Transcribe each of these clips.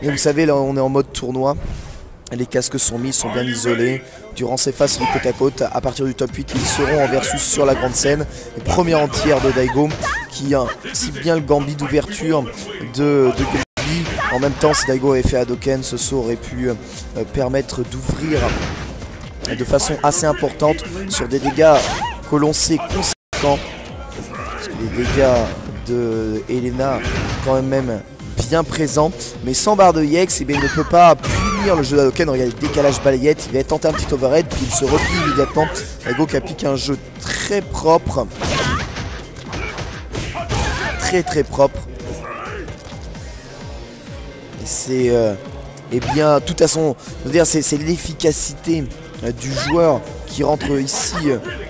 Et vous savez, là on est en mode tournoi. Les casques sont mis, sont bien isolés. Durant ces phases du côte à côte, à partir du top 8, ils seront en versus sur la grande scène. Et première entière de Daigo qui a si bien le gambit d'ouverture de Gamerby. En même temps, si Daigo avait fait Hadoken, ce saut aurait pu permettre d'ouvrir de façon assez importante sur des dégâts que l'on sait conséquents. Parce que les dégâts de Elena quand même bien présents. Mais sans barre de Yex, eh bien, il ne peut pas punir le jeu d'Hadoken. Regardez le décalage balayette, il va tenter un petit overhead, puis il se replie immédiatement. Daigo qui applique un jeu très propre. Très propre. Et c'est eh bien, tout à son, je veux dire, c'est l'efficacité du joueur qui rentre ici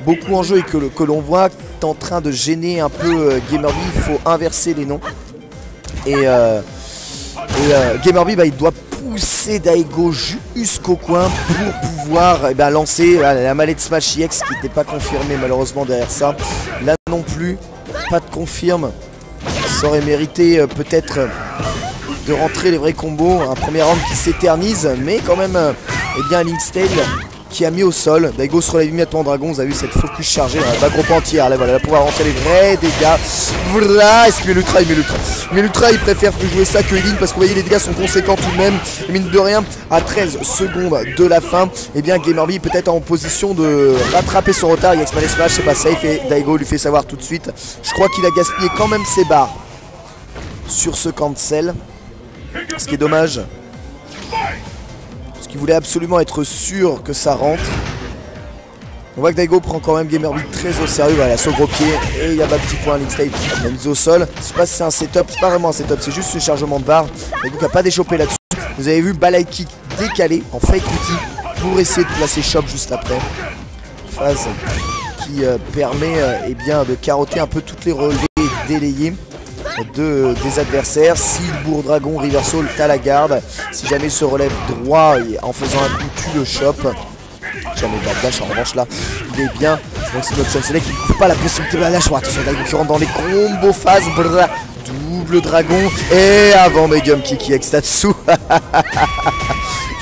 beaucoup en jeu et que l'on voit est en train de gêner un peu Gamerby. Il faut inverser les noms. Et Gamerby, il doit pousser Daigo jusqu'au coin pour pouvoir lancer la mallette Smash EX qui n'était pas confirmée malheureusement derrière ça. Là non plus, pas de confirme. Ça aurait mérité peut-être de rentrer les vrais combos. Un premier round qui s'éternise, mais quand même, Link's Tale qui a mis au sol. Daigo se relève immédiatement en dragon. Vous avez vu cette focus chargée dans la groupe entière. Là, voilà, il va pouvoir rentrer les vrais dégâts. Voilà, est-ce qu'il met l'ultra? Il met l'ultra. Mais l'ultra, il préfère jouer ça que Healing parce que vous voyez, les dégâts sont conséquents tout de même. Et mine de rien, à 13 secondes de la fin, Gamerby peut être en position de rattraper son retard. Yex Mallet Smash, c'est pas safe et Daigo lui fait savoir tout de suite. Je crois qu'il a gaspillé quand même ses barres sur ce cancel. Ce qui est dommage. Parce qu'il voulait absolument être sûr que ça rentre. On voit que Daigo prend quand même Gamerby très au sérieux. Voilà, sur gros pied. Et il y a pas de petit point. Link's Tale la mise au sol. Je sais pas si c'est un setup. C'est pas vraiment un setup. C'est juste un chargement de barre. Daigo qui n'a pas déchopé là-dessus. Vous avez vu Balai Kick décalé en fake ulti pour essayer de placer Chop juste après. Phase qui permet de carotter un peu toutes les relevées délayées des adversaires. S'il bourre dragon, reversal, t'as la garde. Si jamais il se relève droit et en faisant un coup, tu le chopes. Jamais dash en revanche là, il est bien. Donc c'est notre Chancellor Select qui ne couvre pas la possibilité de la lâche. Attention, Daigo qui rentre dans les combos phases. Double dragon et avant Medium Kick Extatsu.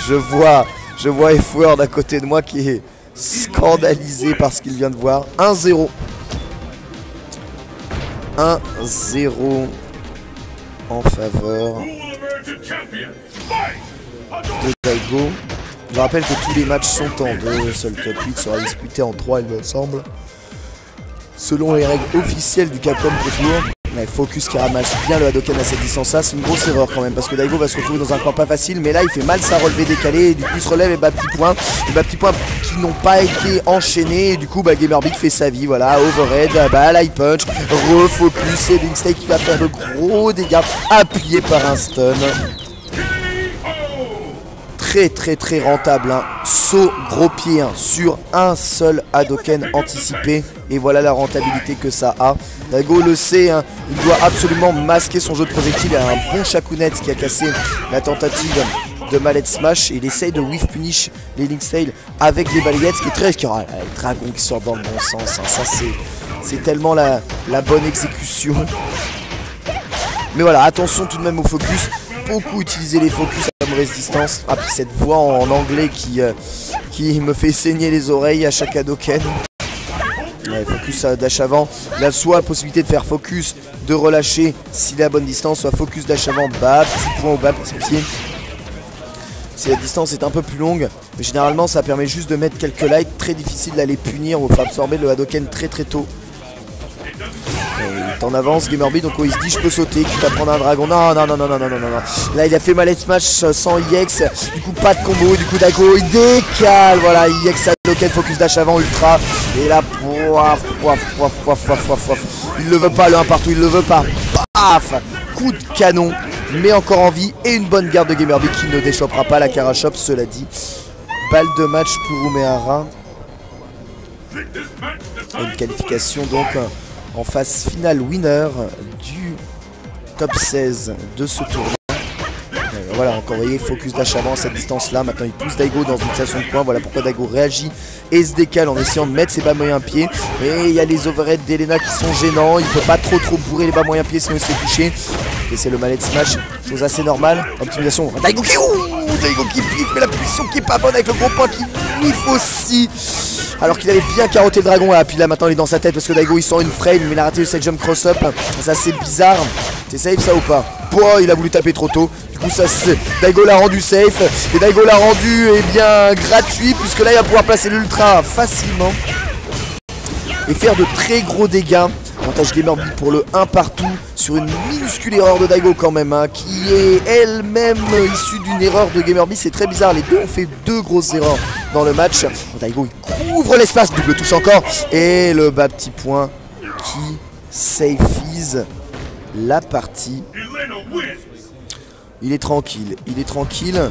Je vois F-Word à côté de moi qui est scandalisé par ce qu'il vient de voir. 1-0. 1-0 en faveur de Daigo. Je rappelle que tous les matchs sont en 2, seul top 8 sera disputé en 3 il me semble. Selon les règles officielles du Capcom Pro Tour. Mais Focus qui ramasse bien le Hadoken à cette distance là, c'est une grosse erreur quand même parce que Daigo va se retrouver dans un coin pas facile, mais là il fait mal sa relevée décalée et du coup il se relève et petits points qui n'ont pas été enchaînés et du coup Gamerby fait sa vie, voilà, overhead, light punch, refocus et Link's Tale qui va faire de gros dégâts appuyé par un stun. Très rentable, hein. Saut gros pied sur un seul Hadoken anticipé et voilà la rentabilité que ça a. Daigo le sait, hein, il doit absolument masquer son jeu de projectile. Il a un bon Shakunet qui a cassé la tentative de Mallet Smash et il essaye de whiff punish les Link's Tale avec des balayettes, ce qui est très les dragons qui sortent dans le bon sens, hein. Ça c'est tellement la bonne exécution. Mais voilà, attention tout de même au focus. Beaucoup utiliser les focus à mauvaise distance. Ah, puis cette voix en anglais qui me fait saigner les oreilles à chaque Hadoken. Ouais, focus dash avant. Il a soit la possibilité de faire focus, de relâcher s'il est à bonne distance, soit focus dash avant, petit point au bas, petit pied. Si la distance est un peu plus longue, mais généralement ça permet juste de mettre quelques lights. Très difficile d'aller punir ou faire absorber le Hadoken très tôt. Il est en avance Gamerby, donc il se dit je peux sauter, quitte à prendre un dragon. Non. Là il a fait Mallet Smash sans EX, du coup pas de combo, du coup Daigo il décale, voilà, EX Hadoken, focus dash avant, ultra. Et là, il le veut pas le 1 partout, il le veut pas. Paf, coup de canon, mais encore en vie et une bonne garde de Gamerby qui ne déchoppera pas la Karachop, cela dit. Balle de match pour Umehara. Et une qualification donc en phase finale winner du top 16 de ce tournoi. Voilà, encore, vous voyez, focus dash avant à cette distance-là. Maintenant, il pousse Daigo dans une situation de points. Voilà pourquoi Daigo réagit et se décale en essayant de mettre ses bas moyens pieds. Et il y a les overheads d'Elena qui sont gênants. Il peut pas trop bourrer les bas moyens pieds sinon il se fait toucher. Et c'est le mallet smash, chose assez normale. Optimisation. Daigo qui piffe, mais la punition qui est pas bonne avec le gros point qui piffe aussi. Alors qu'il avait bien carotté le dragon. Ah, puis là maintenant il est dans sa tête parce que Daigo il sort une frame, mais il a raté le side jump cross-up. C'est assez bizarre. C'est safe ça ou pas? Il a voulu taper trop tôt. Du coup ça Daigo l'a rendu safe. Et Daigo l'a rendu bien gratuit, puisque là il va pouvoir placer l'ultra facilement et faire de très gros dégâts. Avantage Gamerby pour le 1 partout sur une minuscule erreur de Daigo quand même, hein, qui est elle-même issue d'une erreur de Gamerby. C'est très bizarre, les deux ont fait deux grosses erreurs dans le match. Daigo il couvre l'espace, double touche encore. Et le bas petit point qui safeise la partie. Il est tranquille,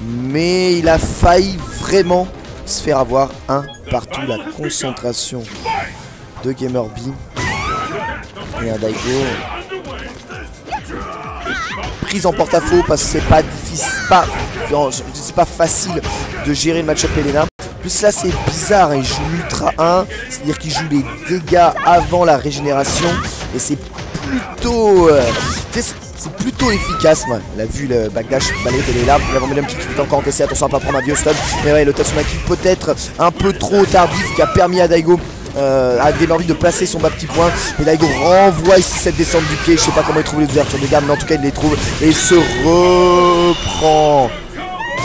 mais il a failli vraiment se faire avoir un partout. La concentration de Gamerby. Et un Daigo prise en porte-à-faux parce que c'est pas difficile, c'est pas facile de gérer le match-up Elena. Plus là c'est bizarre, il joue l'ultra 1, c'est-à-dire qu'il joue les dégâts avant la régénération et c'est plutôt efficace. Ouais. Elle a vu le backdash, balette elle est là, l'avant medium qui est encore encaissé, attention à pas prendre un vieux stun. Mais ouais, le Tatsumaki peut-être un peu trop tardif qui a permis à Daigo a Gamerby de placer son bas petit point. Et Daigo renvoie ici cette descente du pied. Je sais pas comment il trouve les ouvertures de gamme, mais en tout cas il les trouve. Et il se reprend.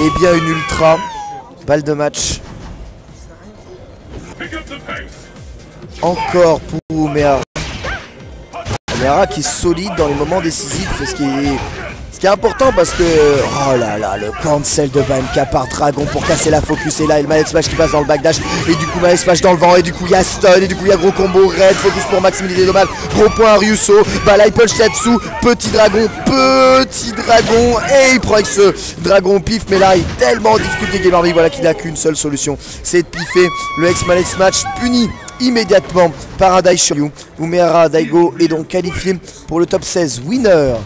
Et bien une ultra. Balle de match. Encore pour Umehara. Umehara qui est solide dans les moments décisifs. Ce qui est important parce que... Oh là là, le cancel de BMK par Dragon pour casser la focus. Et là, il y a le mallet smash qui passe dans le backdash. Et du coup, mallet smash dans le vent. Et du coup, il y a stun. Et du coup, il y a gros combo red. Focus pour maximiser les dommages. Gros point à Ryuso. Balai punch Tatsu. Petit dragon. Et il prend avec ce dragon pif. Mais là, il est tellement en difficulté Gamerby. Voilà qu'il n'a qu'une seule solution. C'est de piffer. Le ex mallet smash puni immédiatement par un Daishoryu. Umehara Daigo est donc qualifié pour le top 16 winner